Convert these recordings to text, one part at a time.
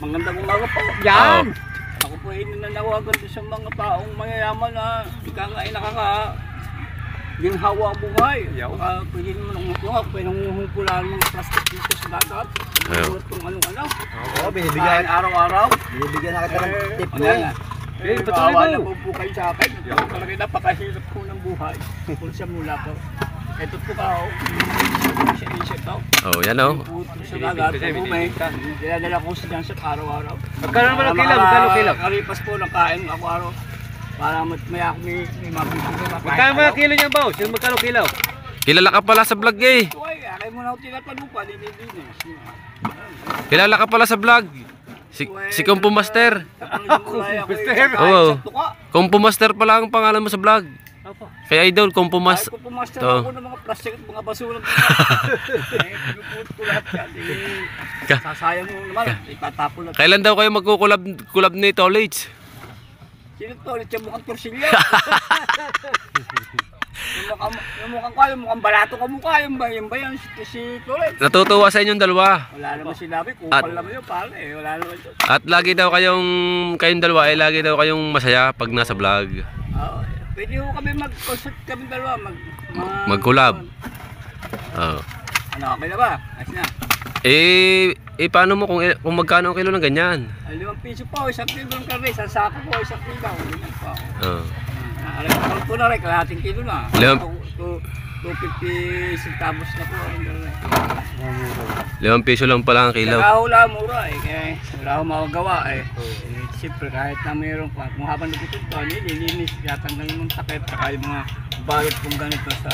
Magandang umaga po. Yan! Ako po ay nananawagan sa mga taong mayayaman na ika nga ay ginhawa ang buhay. Pwede naman ang mutuha, pwede nanguhumpulan ng plastic dito sa dagat. Kung anong-ano. Oo, binibigyan araw-araw. Binibigyan na kita ng tip mo. Bawa na po kayo sa akin. Talaga napakahirap po ng buhay. Kung siya mula po. Ito po ka, isip daw. Oh, yan o. Sa dagat po may dinadala ko siya sa araw-araw. Magkano naman ang kilaw? Magkano kilaw? Karipas po ng kain ako araw. Para may ako may mabibigay. Magkano mga kilo niya, boss? Yung magkano kilaw? Kilala ka pala sa vlog eh. Ay mo na ako tinatanong pa, Kilala ka pala sa vlog. Si Kumpo Master. Oo. Kumpo Master pala ang pangalan mo sa vlog. Kaya idol, Kumpo Master. Kumpo Master ako ng mga plastic at mga basura. Pinuput ko lahat yan. Sasayang mo naman, itatapon lang. Kailan daw kayo magkukulab ni Tolage? Sino Tolage? Yung mukhang torsilyo. Yung mukhang balato ka mukha, yung ba yan si Tolage? Natutuwa sa inyong dalawa. Wala naman sinabi, kupal naman yun, pala eh. Wala naman yun. At lagi daw kayong dalawa ay lagi daw kayong masaya pag nasa vlog. Pwede ko kami mag-consult kami dalawa, mag-collab. Oo. Ano, okay na ba? Ayos na. Paano mo kung magkano ang kilo ng ganyan? 5 piso po, 1 kilo ng karne, isang sako po, 1 kilo. Oo. Alam ko na rin, kalahating kilo na. 250 centavos na po. 5 piso lang pala ang kilo. Saka hula mura eh, kaya wala akong makagawa eh. Siyempre kahit na mayroon pa, kung habang nagtutod ito, nililinis, tatanggal ng takip, saka yung mga balot kong ganito sa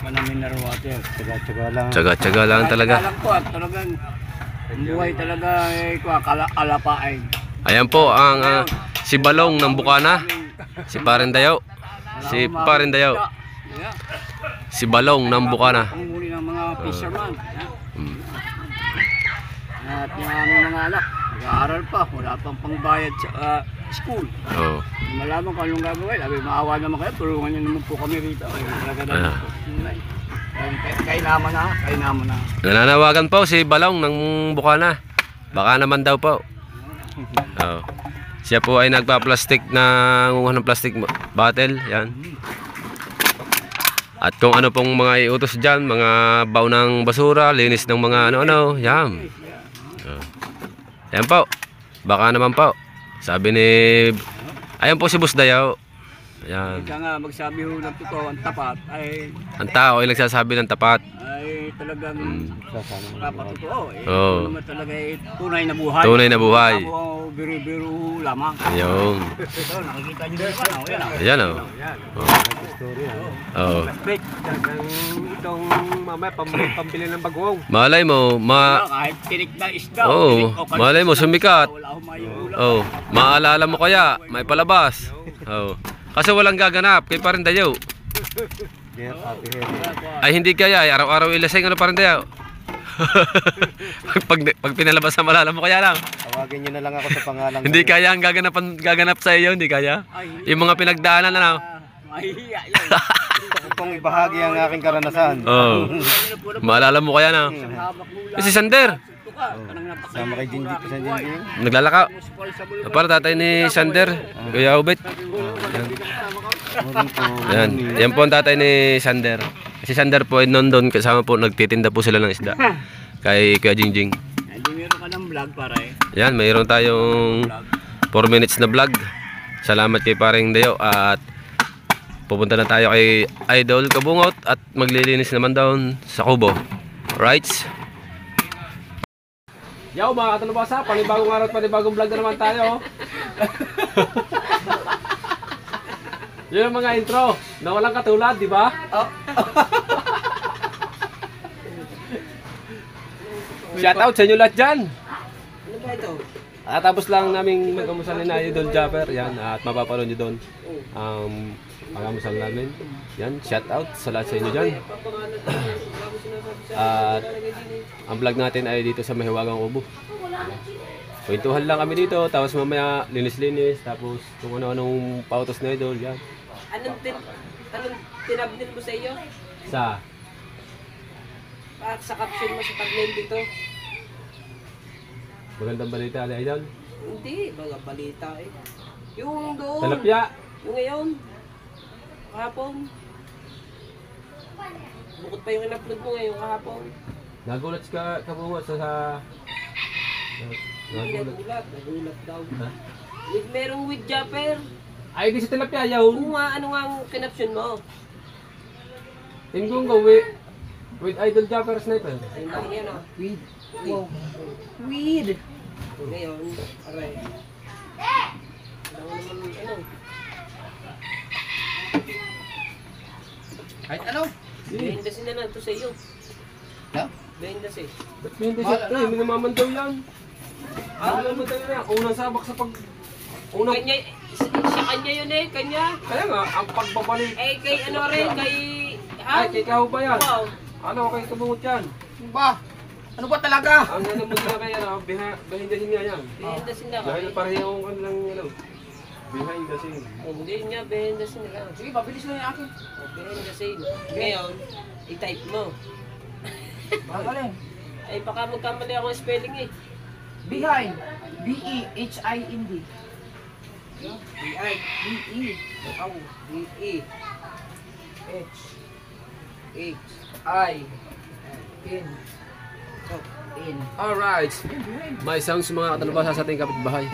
mineral water. Tsaga-tsaga lang. Tsaga-tsaga lang talaga. Tsaga lang po at talagang buhay talaga eh, kalapain. Ayan po ang si Balong ng Bukana. Si Parindayaw. Si Parindayaw. Si Balong ng Bukana. Panguli ng mga fisherman. At yung aming mga anak, nag-aaral pa, wala pang pangbayad sa school. Oo. Malaman kung anong gagawin. Sabi, maawa naman kayo, tulungan nyo naman po kami rito. Ay, talaga naman po. Kainaman na. Nananawagan po si Balong ng Bukana. Baka naman daw po. Oo. Siya po ay nagpa-plastic ng plastic bottle. Yan. At kung ano pong mga iutos dyan, mga baw ng basura, linis ng mga ano-ano, yan. Yan po. Baka naman po. Sabi ni... Ayan po si Boss Dayaw. Ayan. Ika nga magsabi ho ng totoo, ang tapat ay... Ang tao ay nagsasabi ng tapat. Ay talagang kapatotoo eh. Oo. Naman talaga ay tunay na buhay. Tunay na buhay. Biro-biro lamang. Ayun. Ito, nakikita nyo naman. Ayan o. Oo. Itong mamaya pambili ng bagong. Malay mo, Kahit tinik na isda. Oo. Malay mo, sumikat. Wala akong mayulam. Oo. Maalala mo kaya, may palabas. Oo. Kasi walang gaganap kay Parindayaw. Ay hindi kaya, ay araw-araw ilasing ano Parindayaw. pag pinalabas na malala mo kaya lang. Tawagin nyo na lang ako sa pangalan. Hindi kaya ang gaganap sa iyo, hindi kaya. Yung mga pinagdaanan na. Mahihiya yan. Gusto kong ibahagi ang aking karanasan. Oo. Maalala mo kaya na. Si Sander. Sama kay Jinji sa Jinji. Naglalaka. Para tatay ni Sander. Kuya Ubet. Yan. Yan po ang tatay ni Sander. Si Sander po ay nandun kasama po nagtitinda po sila ng isda. Kay Kuya Jingjing. Hindi meron ka ng vlog para eh. Yan, mayroon tayong 4 minutes na vlog. Salamat kay Paring Dayo at pupunta na tayo kay Idol Kabungot at maglilinis naman down sa Kubo. Rights. Yo mga katalabasa, panibagong araw at panibagong vlog na naman tayo. Yun ang mga intro na walang katulad, di ba? Shout out sa inyo lahat dyan. Ano ba ito? Tapos lang namin magkamusal na Idol Japper. Yan, at mapapanood nyo doon ang pagamusal namin. Yan, shout out sa lahat sa inyo dyan. At ang vlog natin ay dito sa Mahiwagang Kubo. Kwentuhan lang kami dito, tapos mamaya linis-linis, tapos kung ano-anong pautos na Idol. Yan. Anong tinabdil mo sa iyo? Sa At sa caption mo sa tagline dito? Magandang balita, Idol. Hindi, mga balita eh. Yung doon. Talapya. Yung ngayon. Kahapon. Bukod pa yung in-upload mo ngayon kahapon. Nagulat ka kabungot sa Hindi nagulat. nagulat daw. Ha? Merong with Japper. Ay, di sa tilapia yun. Kung nga, ano nga ang kinapsyon mo? Tingkong gawi. With Idol Japper Sniper. Ayun lang yan ah. Weed. Wow. Weed. Ngayon, aray. Alam mo naman, ano? Kahit ano? Behindasin na lang ito sa iyo. No? Behindasin. Ba't may hindi siya? Ay, may namamandaw yan. Ano naman tayo na? Unang sabak sa pag... Unang... Kanya, sa kanya yun eh, kanya. Kaya nga, ang pagbabalik. Eh, kay ano rin, kay... Ay, kay Kaho ba yan? Wow. Ano, kay kabungot yan? Ba? Ano ba talaga? Ang ano mo na kaya na, behind the scene nga yan. Behindasin na Dahil kami. pareho yung kanilang, ano, behind the scene. Oh, hindi niya, behindasin na lang. Sige, mabilis lang yung akin. Oh, behindasin. Ngayon, i-type mo. Bakaling. Ay, baka magkamali ako ng spelling eh. Behind. B-E-H-I-N-D. B-I. B-E. Oh, B-E. H. H. I. N. Oh, N. Alright. May sounds mga katalubasa sa ating kapitbahay.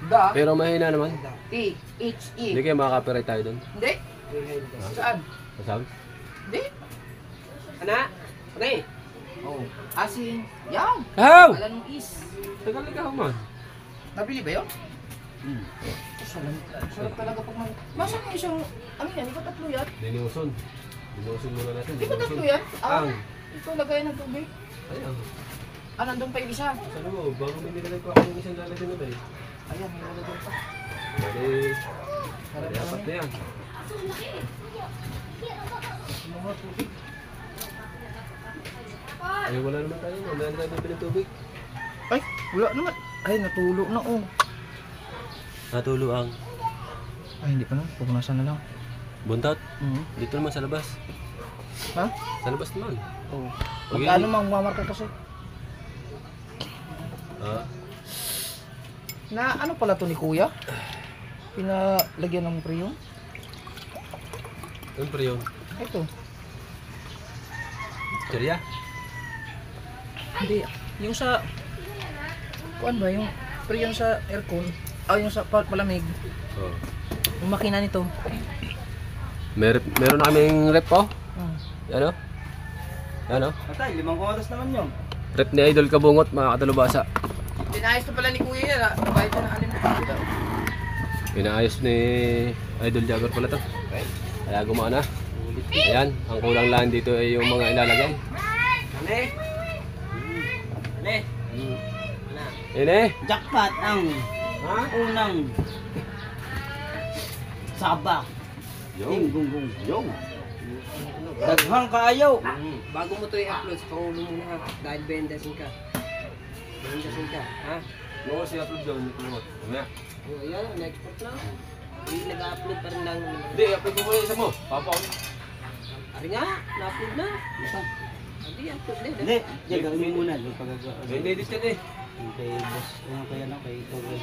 Da. Pero mahina naman. E. H-E. Hindi kayo makaka-copyright tayo doon. Hindi. behindasin. Saan? Sa sound? Hindi. Ana? Ano eh? Oh. Asin. Yan. Kahaw! Wala nung is. Tagal na Kahaw man. Nabili ba yun? Sarap talaga pag may... Masan yung isang... Ano yan? Ikaw tatlo yan? Dinuson. Dinuson muna natin. Ikaw tatlo Dinuson. yan? Ah. Ang. Ikaw lagayan ng tubig. Ayan. Ah, nandun pa yung isa. Sana mo, bago may nilalagay ko ako yung isang lalagyan na ba eh. Ayan, may nalagyan pa. Bali, bali apat na yan. Mga tubig. Ay, wala naman tayo. Wala na tayo bibili ng tubig. Ay, wala naman. Ay, natulo na oh. Natulo ang Ay, hindi pa na. Pupunasan na lang. buntot. Mhm. Dito naman sa labas. Ha? Sa labas naman. Oo. Okay. Magkano mang mamarka kasi? Ah, Na ano pala to ni kuya? Pinalagyan ng priyon? siyempre yun. Ito. Serya? Hindi. Yung sa... Kuan ba? Yung priyon sa aircon? Ah, yung sa palamig. Oo. Yung makina nito. Meron na kaming rep po. Hmm. Ano? Ano? Atay, 5 oras naman yun. Rep ni Idol Kabungot, mga katalubasa. Pinayos to pala ni kuya yan. Bayad na ng alim na. Pinaayos ni Idol Jagger pala to. Kaya gumana. Ayan, ang kulang lang dito ay yung mga ilalagay. Ane? Ane? Yun eh. Jackpot ang unang sabak. Yung gunggong. Yung. Daghang kaayaw. Bago mo ito i-upload, pangulo mo na ha. Dahil behindasin ka. Behindasin ka, ha? Oo, siya upload daw. Mamaya. Oh, ayan, na-export na. Hindi nag-upload pa rin lang. Hindi, upload mo muna isa mo. Papa ko. Ari nga, na-upload na. Hindi, upload na. Hindi, gagawin mo muna. Yung pagagawa. May edit yan eh. Kay boss, ano kaya na, kay Togay.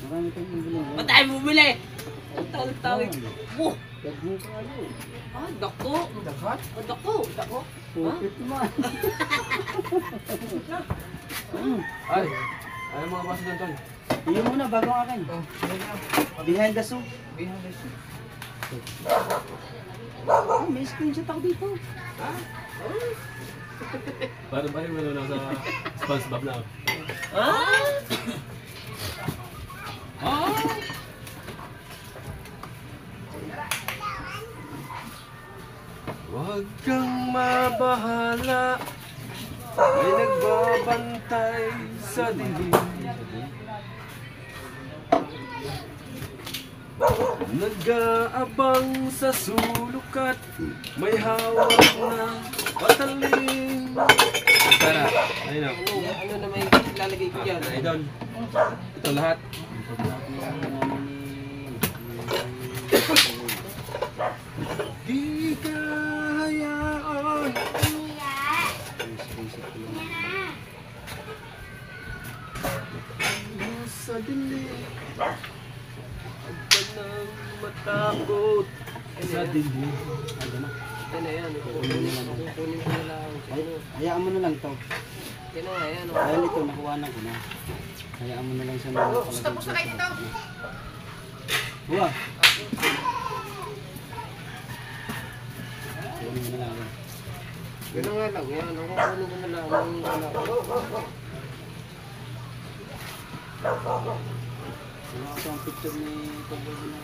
Marami kang bumili. Ba't tayo bumili? Ang tawag-tawag. Oh, Daghang kaayaw. ah, dako. Dagat? Ah, dako. Dako. Pupit naman. Ay, ay mga baso dyan tol. Iyon muna, bago ang akin. Oh, yan na. Behind the song. Behind the scene. Oh, may screenshot ako dito. Paano ba yung ano nasa SpongeBob na? Ah? Huwag kang mabahala, may nagbabantay sa dilim. Nag-aabang sa sulukat, may hawak na patalim. Tara, ayun na. Ano na may ilalagay ko dyan? Ay doon. Ito lahat. Di ka hayaan Ito na yan. Kukunin ko na lang. Hayaan mo na lang to. Ito na nga yan. Dahil ito, nakuhanan ko na. Hayaan mo na lang siya na. Tapos na kayo dito. Huwag. Kunin mo na lang. Gano'n nga lang yan. Ang kukunin ko na lang. Ano ako ang picture ni Tungkol na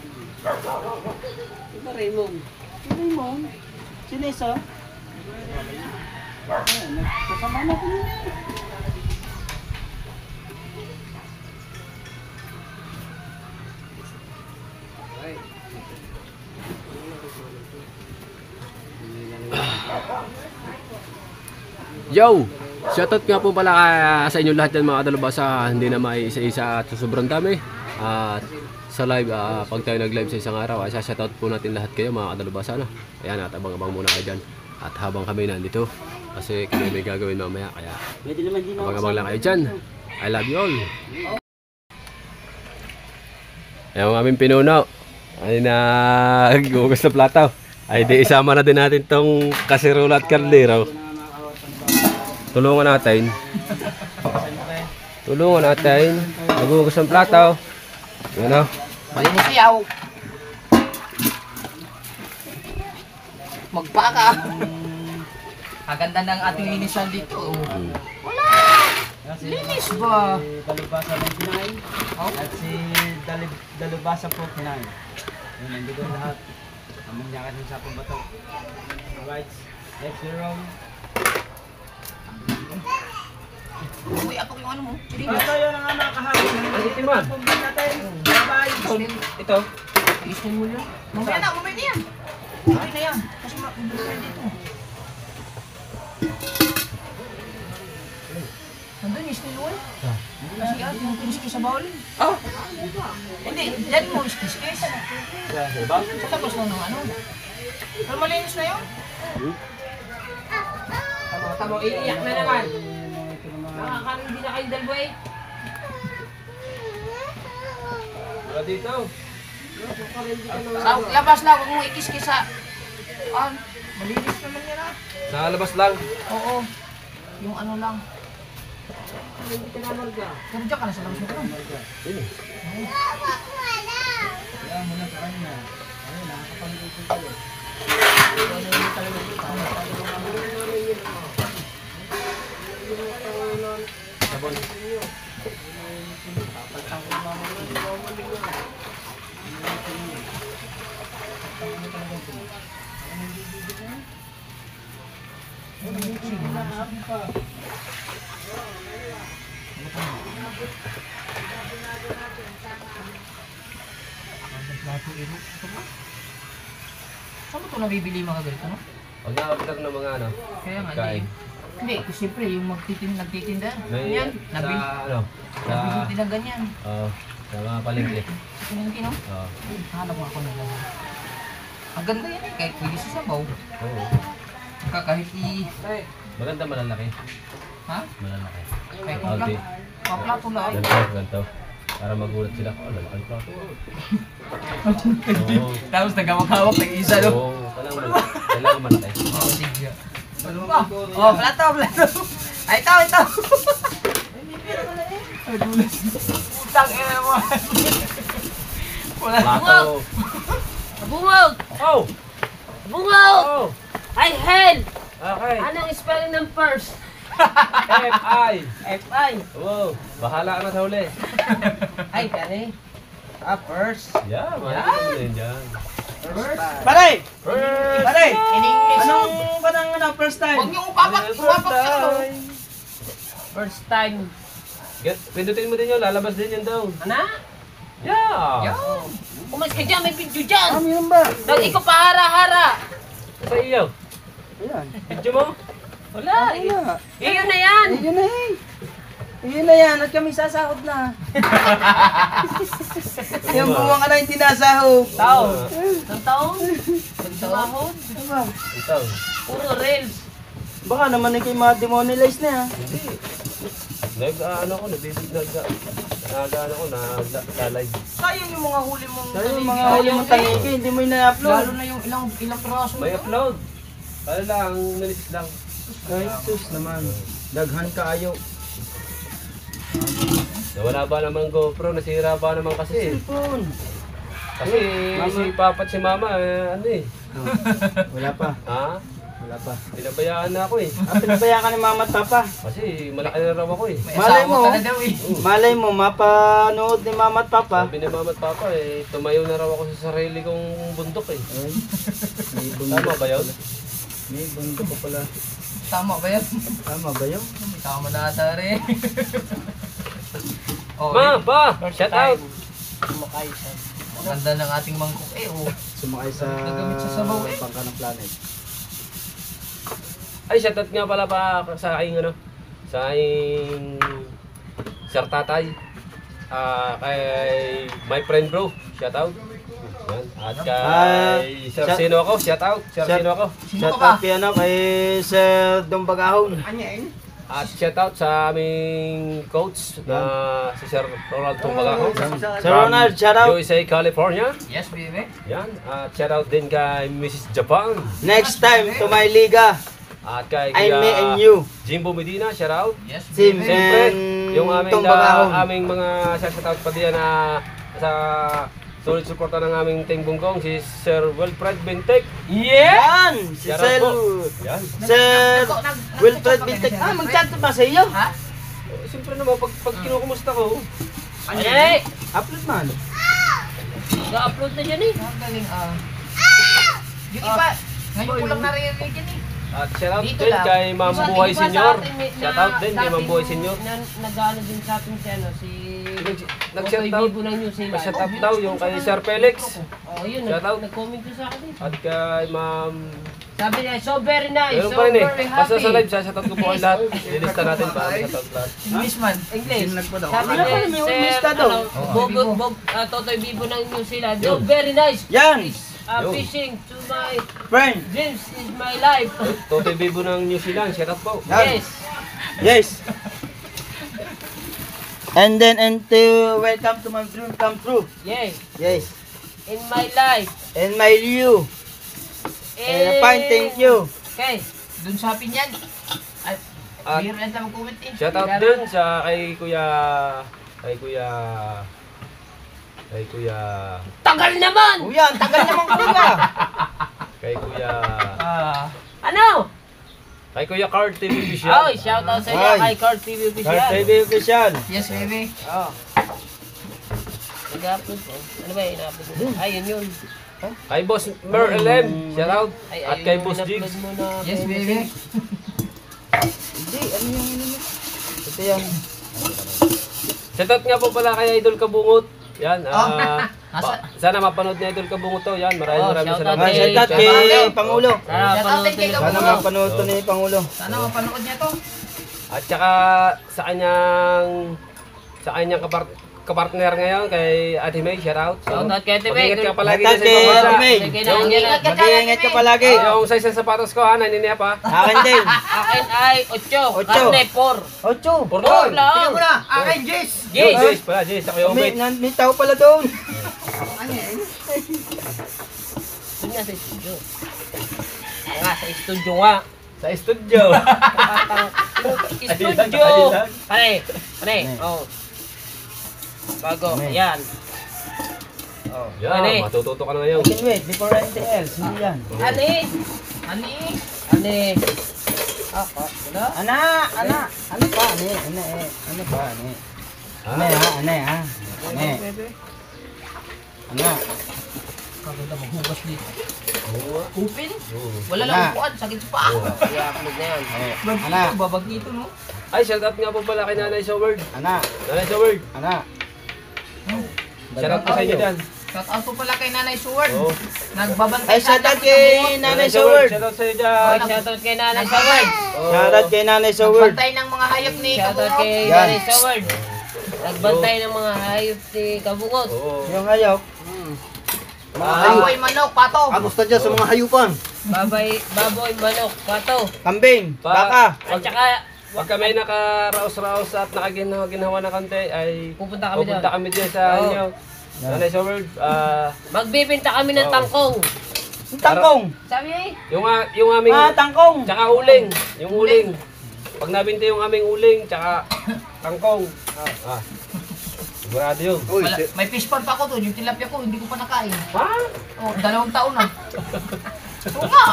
Ito Raymond. Raymond? Si Nessa? Ayan, kasama na ko yun eh. Ay. Yo! Shoutout nga po pala sa inyo lahat yan mga kadalubasa. Hindi na maisa-isa at sobrang dami. At sa live, pag tayo nag-live sa isang araw, shoutout po natin lahat kayo mga kadalubasa. No? Ayan, at abang-abang muna kayo dyan. At habang kami nandito, kasi kami may gagawin mamaya. Kaya Pwede naman din ako. abang-abang lang kayo dyan. I love you all. Ayan ang aming pinuno. Ay nag-ugas na plataw. Ay di isama na din natin tong kasirola at kaldero. Tulungan natin. Tulungan natin. Nag-ugas ng plataw. Yan o. Malinis yaw. Magpaka. Ang ganda ng ating linisan dito. Wala! Linis ba? Dalubasa 99 at si Dalubasa 49. Yun, nandito lahat. Amang yakan ng sapong bato. Alright, let's go roll. Uy, ako yung ano mo. Sige. Tayo na nga nakahapon. Itiman. Bye-bye. Ito. Linis mo yun. Mamaya na yan. Okay na yan. Kasi mabubuhay dito. Nandun, iskis mo eh. Kasi yan, yung kiniskis sa bawal. Oh! Hindi, dyan mo iskis-kis. Sa tapos na ng ano. Pero malinis na yun. Tamo, iiyak na naman. Nakakaroon din na kayo dalawa eh. Wala dito. Sa labas lang, huwag mong ikis-kis sa... malinis naman yan ah. Sa labas lang. Oo. Yung ano lang. Pero dyan ka na sa labas mo ka. Saan mo ito nabibili mga ganito, no? Huwag nakapitag ng mga ano. Kaya nga, Kain. hindi. Kasi siyempre, yung nagtitinda. May Ganyan. sa ano. Sa Nabibili ng ganyan. sa mga palengke. Sa pinangkin, no? Oo. Hanap mo ako ng ganyan. Ang ganda yan eh, kahit pwede sa sabaw. Oo. Kahit Maganda malalaki. ha? Malalaki. Kahit kung Okay. plato lang. Ganto. Para magulat sila. Oh, lalaki pa. Oo. Tapos nagawak-hawak ng isa, no? Oo. Kailangan malaki. Oh, sige. Oh, plato. Ay, ito. Ay, dulas. Tangina mo. Wala. Plato. Bungog! Oh! Bungog! Oh! Ay, hell! Okay. Anong spelling ng first? F.I. F.I. Wow. Bahala ka na sa huli. Ay, kani. First. Yeah, mahalin mo din dyan. Pare! First! Pare! In English. Anong first time? Huwag niyo upapak. First time. Pindutin mo din yun, lalabas din yun daw. Ano? Yeah! Umas ka dyan, may video dyan. Meron ba? Nang ikaw pahara-hara. Sa iyo. Ayan. Video mo? Wala. Wala. Iyon na yan. Yun na eh. Yun na yan. At kami sasahod na. Yung buwang ka na yung tinasahod. Ang taon? Sumahod? Ito. Puro reels. Baka naman eh kayo ma-demonetize na yan. Hindi. Ano ko, nagbibig nagano ko, naglalay. Sayang yung mga huli mong Sa'yo yung taligi. mga huli mong taligi, hindi mo ina-upload. Lalo na yung ilang piraso. May upload. Kaya lang, nalisis lang. Ay, sus naman. Daghan ka ayo. Nawala ba naman GoPro? Nasira ba naman kasi? Cellphone. Kasi si Papa at si Mama, ano eh. Wala pa. Ha? Wala pa. Pinabayaan na ako eh. Pinabaya ka ni mama at papa. Kasi malaki na raw ako eh. May Malay asawa mo. ka na daw eh. Malay mo, mapanood ni mama at papa. Sabi ni Mama at Papa eh, tumayo na raw ako sa sarili kong bundok eh. Ay, may Tama bundok. ba yun? May bundok ko pala. Tama ba yan? Tama ba yun? Tama na ata rin. Oh, Ma, Pa! Shout out! Kumakay siya. Maganda ng ating mangkok eh. Oh. Sumakay sa Nagamit sa sabaw eh. bangka ng planet. Ay, shout out nga pala pa sa aking ano, sa aking Sir Tatay. Kay my friend bro, shout out. Yan. At kay Sir Shout- Sino ako, shout out. Sir Shout- Sino ako. Sino Shout ka ba? out kay ano, kay Sir Dombagahon. At shout out sa aming coach na si Sir Ronald Tumbagaho. Sir Ronald, shout out. USA, California. Yes, baby. Yan. At shout out din kay Mrs. Japan. Next time to my liga. At kay I, Kuya me, and you. Jimbo Medina, shout out. Yes, Sim, baby. Siyempre, and yung aming, Tumbagahon. aming mga shout out pa diyan na sa solid supporter ng aming Team Bunggong, si Sir Wilfred Bintek. Yan! Si Shout out Sir, po. Yan. Sir Wilfred Bintek. Ah, mag-chat ba sa iyo? Ha? Siyempre naman, pag kinukumusta ko, Ay! Upload man. Ga-upload na dyan eh. Ang galing ah. Yung iba, ngayon ko lang naririnig yan eh. at shout out Dito din lang. kay Ma'am Iba- Buhay iba sa Senior. atin, Shout out din kay Ma'am Buhay Senior. Nag-ano din sa atin si ano, si... Nag-shout Otoy out. Bibo ng New Zealand. Shout out daw yung kay Sir Felix. Oh, yun. Shout out. Nag-comment yun sa akin eh. At kay Ma'am... Sabi niya, so very nice, Meron so pa rin eh. very Basta happy. sa live, shout out ko po kayo lahat. Lilista natin para shout out lahat. Englishman. English. Sinlag pa daw. Sabi Wala niya, pa, may Sir, umista daw. Totoy Bibo ng New Zealand. So very nice. Yan! Yo. Fishing to my Friend! dreams is my life. Totoy Bibo ng New Zealand, shout out po. Yan. Yes. Yes! And then, and to welcome to my dream come true. Yes. Yes. In my life. And my you. And fine, thank you. Okay. Doon sa akin yan. At At biro lang tayo mag-comment eh. shout out din sa kay Kuya... Tagal naman! Oh yan, tagal naman kuya. Kay Kuya... Ano? Kay Kuya Card TV Oh, Official. shout out sa iyo Ay. kay Card TV Card Official. TV official. Yes, baby. Oh. Nag-upload ko. Ano ba yung ina-upload mo? Ay, yun. Kay Boss Mer LM, shout out. Ay, At ayun kay yung Boss in-upload Jigs. mo na. Yes, baby. Hindi, ano yung ano mo? Ito yan. Shout out nga po pala kay Idol Kabungot. Yan, Asa- sana mapanood ni Idol Kabungot to. Yan, maraming Oh, maraming shout salamat. out Shout out kay Pangulo. Sana Shout out panood kay nila Sana po. mapanood to ni Pangulo. Sana mapanood niya to. At saka sa kanyang kapartner ngayon kay Ate May, shout out. Shout out kay Ate May. Mag-ingat ka palagi Shout out din sa kay ibang bansa. Ate May. Ingat ka dyan, Mag-iingat ka palagi. Yung size ng sapatos ko ha, naniniyap ha. Akin din. Akin ay 8. Ocho. Karne 4. Ocho. Por Four lang. lang. na. Akin, Jess. Yes. Yes. Jace pala, Jace. Ako yung May, mate. may tao pala doon. Doon nga sa studio. Nga, sa studio nga. Sa studio. Studio. Pare, pare. Ne. Oh. Bago. Ne. Yan. Yan, Ano? matututo ka na ngayon. I can wait before anything else. Hindi yan. Ani. Ani. Ani. Ako. Ano? Ana, ana. Ano pa? Ano pa? Ano ha? Ano ha? Ano? Maganda maghugas dito. Oo. Open? Oo. Wala lang upuan. Sakit sa paa. I-upload na yan. Babag Ana. dito, babag dito, no? Ay, shout out nga po pala kay Nanay Soward. Ana. Nanay Soward. Ana. Shout out po sa inyo dyan. Shout out po pala kay Nanay Suward. Oo. Nagbabantay Ay, shout out kay Nanay Soward. Shout out sa inyo Oh, dyan. shoutout kay Nanay Saward. Shout out kay Nanay Soward. Nagbantay ng mga hayop ni Shoutout Kabungot. kay Yan. Nanay Saward. Nagbantay ng mga hayop ni Kabungot. Oo. Yung hayop. Baboy, manok, pato. Kamusta dyan sa mga hayupan? Baboy, manok, pato. Kambing. Baka. At saka Pagka may nakaraos-raos at nakaginawa na kante, ay Pupunta kami doon. pupunta kami dyan sa Oo. inyo. Nanay sa world, Magbibenta kami ng tangkong. Tangkong. Sabi eh. yung aming, Tangkong. tsaka uling, yung uling. Pag nabinta yung aming uling, tsaka tangkong. Sigurado yun. May fish pan pa ako doon, yung tilapia ko, hindi ko pa nakain. Ha? Oh, 2 taon na. Oo nga.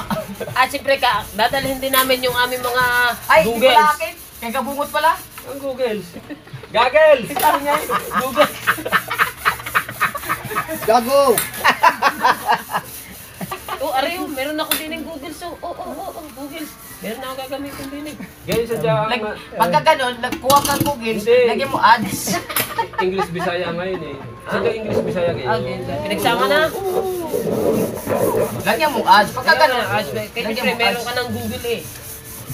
At siyempre dadalhin din namin yung aming mga Ay, hindi Googles. pala akin. Kaya kabungot pala. Ang Google. Gagel! Sabi niya, Google. Gago. Oh, Areo, meron ako din ng Google. So, Google. Meron na ako gagamitin din eh. Ganyan sa dyan. Pagka ganon, nagkuha kang Google, Hindi. lagyan mo ads. English Bisaya ngayon eh. Sa dyan English Bisaya Okay, ngayon. pinagsama na. Lagyan mo ads. Pagka ganon, Kaya siyempre meron ka ng Google eh.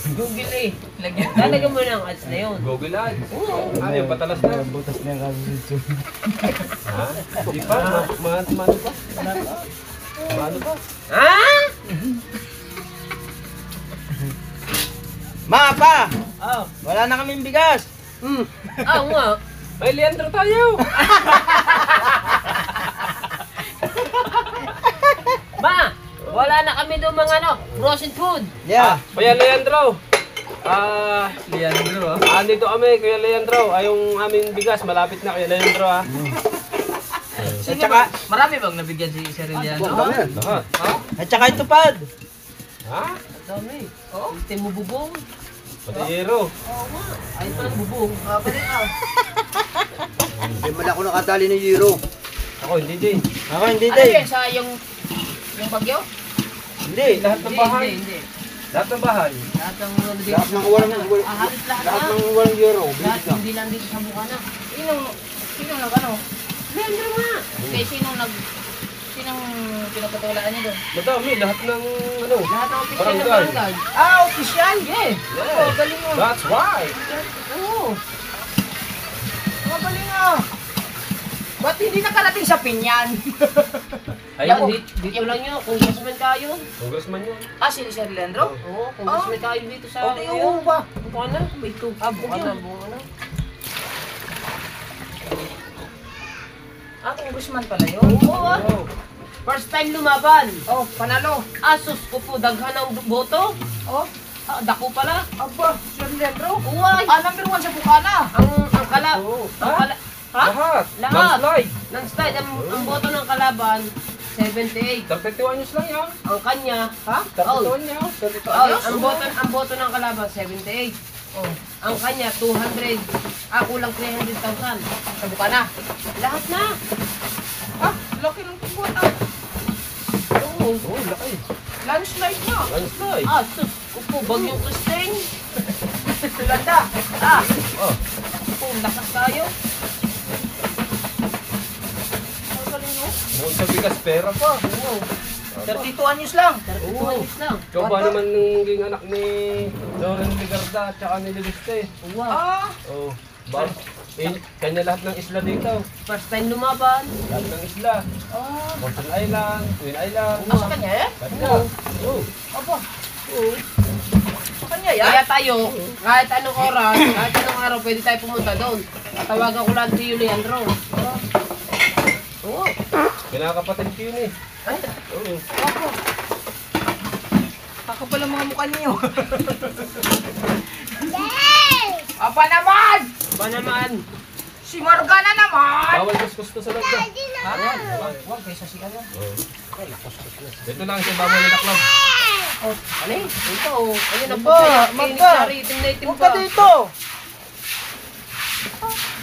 Google eh. lagyan. Lalagyan mo ng ads na yun. Google Ads. Ano yung patalas na? Butas na yung kasi. Ha? Di pa? Mano pa? Mano pa? Ha? Ma, pa! Oh. Wala na kaming bigas. Ah, nga. May Leandro tayo! Ma, wala na kami doon mga frozen food. Yeah. Kuya Leandro! Leandro Andito kami, Kuya Leandro. Yung aming bigas, malapit na Kuya Leandro At saka, Marami bang nabigyan si Sir Eliano? Lahat. at saka ito, Pad. Ha? Dami. Oh, mo bubong. Patayero. Ay, pala bubong. Hindi mo na ako nakatali ng Euro. Ako, hindi din. Ako hindi, Ano day. yan sa yung bagyo? Hindi, lahat ng bahay. Hindi. Lahat ng bahay. Lahat ng ano dito. Lahat ng walang Halos lahat lahat na. ng walang Euro. Lahat hindi lang dito sa Bukana. Sino nag ano? Leandro nga. Kaya sinong pinapatulaan niya doon? Madami, lahat ng ano. Lahat ng official ng Barangay. barangay. Ah, official? Yeah. Oh, galing mo. That's right. Oo. Galing mo. Ba't hindi nakarating sa Pinyan? Ayun, dito lang yun. Congressman kayo. Congressman yun. Ah, si Sir Leandro? Oo, congressman kayo dito sa... Okay, oo ba? Bukana. Ito. Bukana. Ah, congressman pala yun. Oo ah. First time lumaban. Oh, panalo. Asus ko po, daghan ng boto. Oh, Dako pala. aba, Sir Leandro. Uway. Ah, number 1 sa Bukana. Ang kala... Oo. Ang kala... Ha? Lahat. Lahat. Landslide. Landslide. Ang boto ng kalaban, 78. 31 news lang yan. Ang kanya, Ha? 31 news. 32 oh, news. ang boto ng kalaban, 78. Oh, Ang kanya, 200. Kulang 300,000. sa Bukana. Lahat na. Ah, laki ng tubuta. Oo. Oh, laki. Landslide na. Landslide. Sus ko po, bagyong Christine. Ganda. Oh. Lakas tayo. Ang galing mo. Bukod sa bigas, pera pa. Oo. 32 anyos lang. 32 anos lang. Ikaw ba naman naging anak ni Loren Ligarda at saka ni Liliste? Wow. Ah, Oh, ba? Kanya lahat ng isla dito. First time lumaban. Lahat ng isla. Mountain Island, Twin Island. sa kanya eh? Kanya. Oh. Aba. Sa kanya yan? Kaya tayo, kahit anong oras, kahit anong araw, pwede tayo pumunta doon. Tawagan ko lang si Leandro. Oo. Kinakapatid ko yun eh. Oo. Kakapal ang mga mukha niyo. Apa naman? Ba naman? Si Morgana naman! Bawal kuskus to sa loob ka. Huwag kaysa si ano. Dito lang siya bawal na taklog. Ano eh? Ito, ayun ang Magka, pagkain. magka. Itim na itim Huwag ka pa. dito.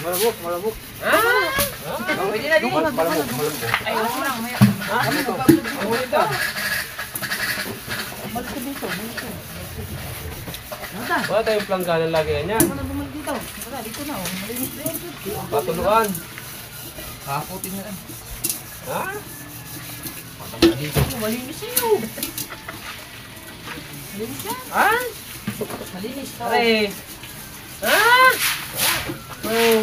Malabok, malabok. Ah! Pwede na din. Malabok, malabok. Ay, huwag mo lang. Maya. Ang huli ka. Wala tayong plangganan lagi yan. Ano bumalik dito? Wala, dito na. Oh. Malinis na yun. Patuluan. Kakutin na lang. Ha? Malinis sa'yo. Malinis yan. Ha? Malinis. Pare. Ha? Oh.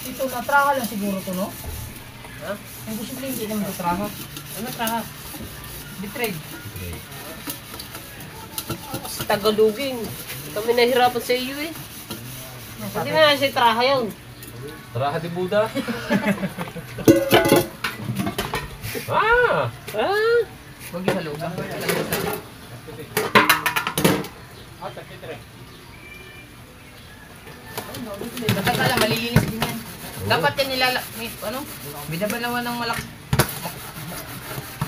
Ito, natraka lang siguro to, no? Ha? Imposible hindi naman sa traha. Ano traha? Betrayed. Kasi Tagalogin. Kami nahirapan sa iyo eh. Hindi na si traha yun. Tara, di Buddha. Ah! Ah! Huwag yung halugan. Dapat pala malilinis din yan. Dapat yan ano? Binabalawan ng malak.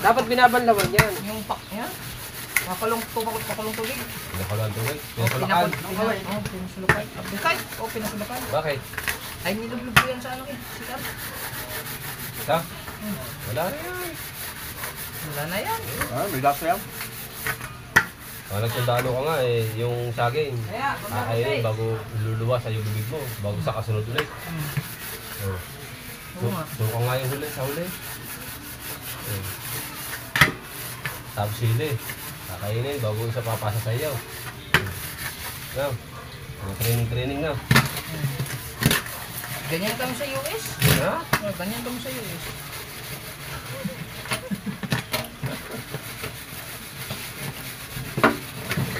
Dapat binabanlawan yan. Yung pak niya. Pakulong tubig. Pinakalan to, wait. O Pinakalaan. pinasulukan. Bukay. O pinasulukan. Bakit? Ay, nilublog ko yan sa ano eh. Sikar. Isa? Wala na yan. Wala na yan. May lasa yan. Nagtandaan ka nga eh, yung saging. Kakainin bago luluwas sa yung bibig mo, bago sa kasunod ulit. Oh. Suka nga yung huli, sa huli. Oh. Tapos sili. Kakainin bago isa papasa sa iyo. Now, training na. Ganyan kami sa US. Ha? Ganyan kami sa US.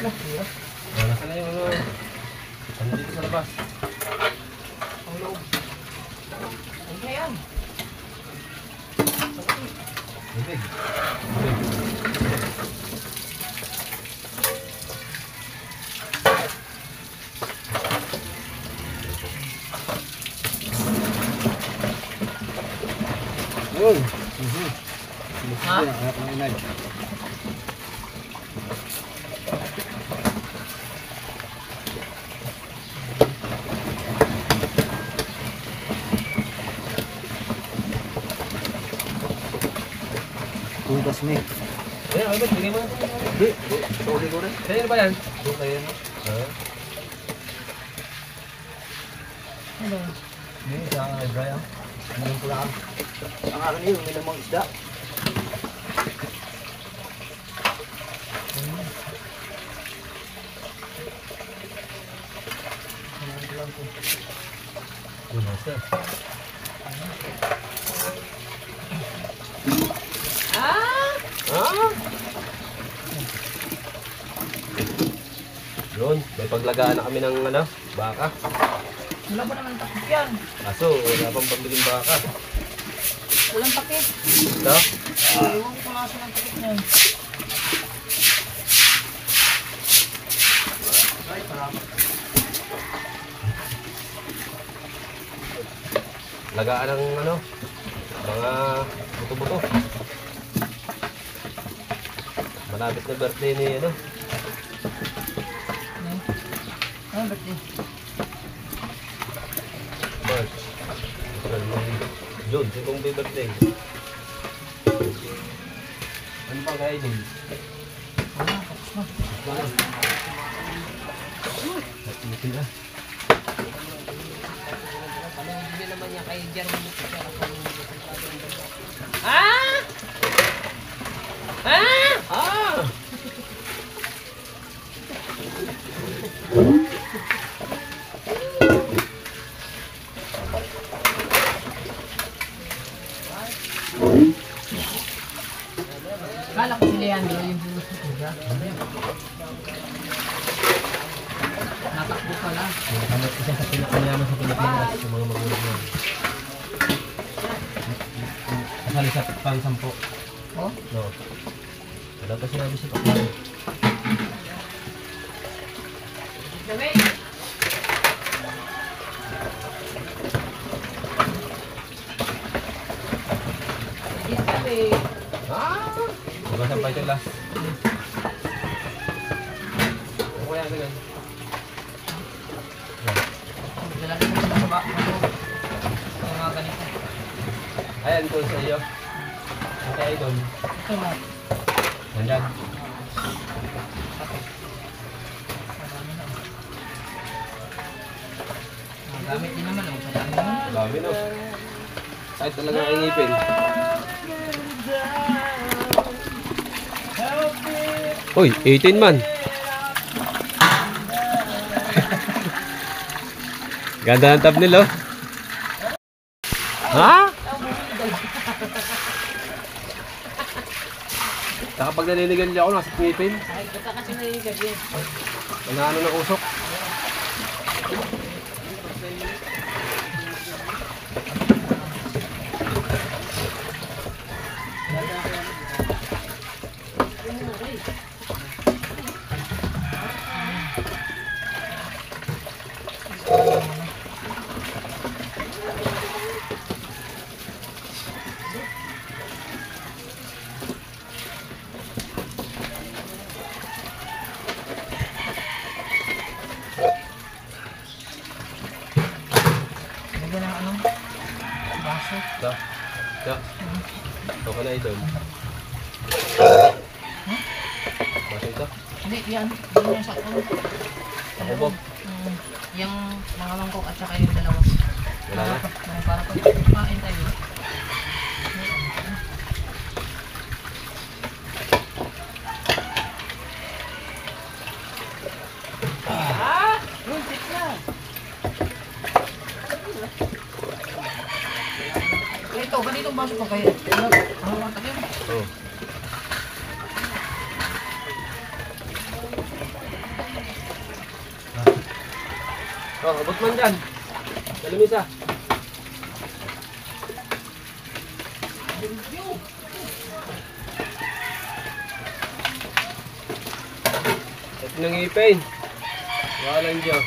Nasa na yung ano? Ano dito sa labas? Ang loob. Ay, yan. Bibig. Yun. Ha? Anak ng inay. Tugas ni. Eh, ano ba? Bigay mo na. Di. Sorry ko rin. Sa'yo ba yan? Doon kayo na. Ha? Ano? Hindi, sa Brian. Hindi ko lang. Ang akin yun, may lamang isda. Yung master. Ah! Ah! Yun, may paglagaan na kami ng ano, baka. Wala ba naman takip yan? Kaso, wala pang pambiling baka. Walang takip. Ito? Ewan ko kung nasa ng takip niyan. Lagaan ng ano, mga buto-buto. Malapit na birthday ni ano. Ano ba ito? March. April, May, June, sikong birthday. Ano pa kaya din? Hindi na. Hindi naman niya kay Jeremy. Ah! Ah! Ah! Kala ko si Leandro yung bulos ko siya. Natakbo pala. Isa sa pinakayaman sa Pilipinas sa mga magulang mo. Kasali sa pang-10. Oh? No. Wala pa sinabi sa pang Sabi! Hindi sabi. Ah! Huwag sampay ito last. Ano kaya ganyan? Lalaki mo sa baba. Ito mga ganito. Ayan, doon sa iyo. Ang kaya doon. Ito mo. Nandyan. Gamit din naman. Sa dami naman. Dami no. Kahit talaga ang ngipin. Uy, 18 man. Ganda ng thumbnail oh. Ha? dala. Saka pag naninigan niya ako, nasa ngipin. Ay, basta kasi nainig yan. Ano ng usok. Lagyan ng ano? Baso. Da. Da. Okay na ito. Basta ito. Hindi, yan. Yan yung sa ano. Ako ba? Yung mga mangkok at saka yung dalawa. Wala na. Para pag kumain tayo. Buntit na. Ito, ganitong baso pa kayo. Ano ang tayo? Oh. Oh, abot man dyan. Dalamisa. Ito ng ipin. Walang dyan.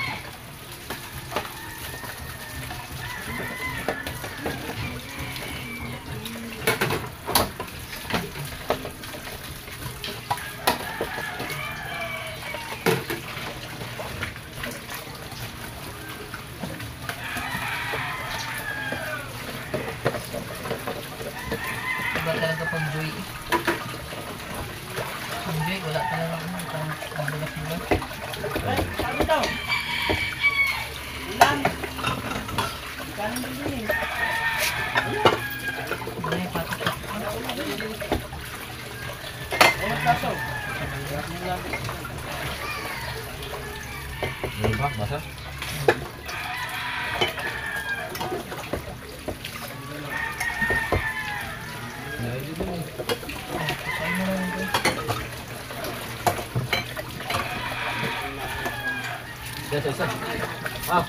Iba talaga pag joy. Pag joy, wala talaga ano. Ang bulat-bulat. Sabi daw. Ilan? Kanin din eh. Ano yung patok? Ano kaso? Ano ba? Basa? Saan mo lang ito? Isa. Ah.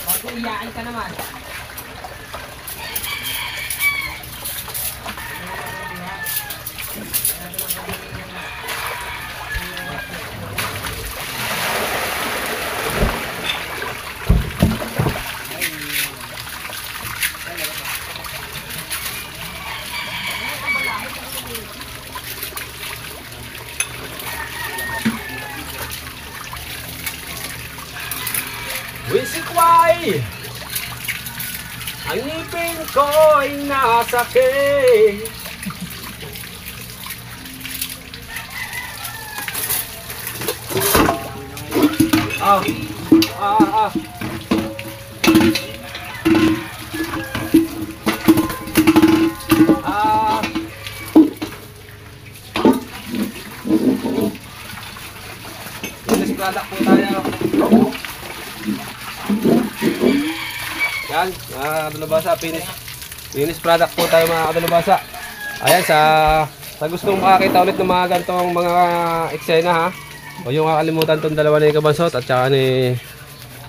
Bakit iyakin ka naman? Wisikway! Ang ngipin ko'y nasakit. Ah, ah, ah. Ah. Linis product po tayo. Yan, mga kadalubasa, finish product po tayo mga kadalubasa. Ayan, sa gustong makakita ulit ng mga ganitong mga eksena ha. Huwag yung kakalimutan tong dalawa ni Kabansot at saka ni...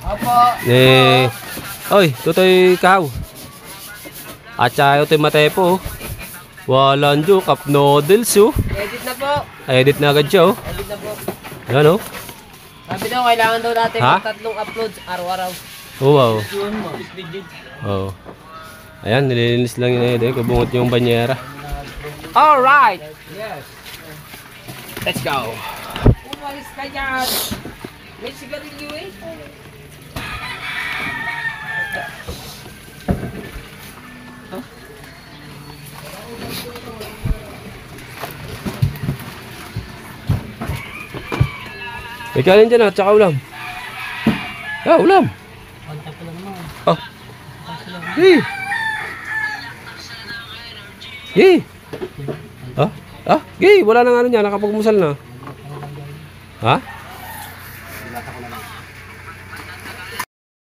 Opo. Oy, Tutoy Kahaw. At saka Utoy Matepo. Walang jo, cup noodles oh. Edit na po. Edit na agad siya oh. Edit na po. Ayan oh. Sabi daw, kailangan daw natin Ha? ng 3 uploads araw-araw. Oh wow. Oh. Ayan, nililinis lang yun eh. Kubungot yung banyera. Alright. Yes. Let's go. Umalis ka dyan. May sigarilyo eh. May kanin dyan, tsaka ulam. Ah, ulam. Oh. Hey. Hey. Ah, gay, wala nang ano niya, nakapagmusal na. Ha?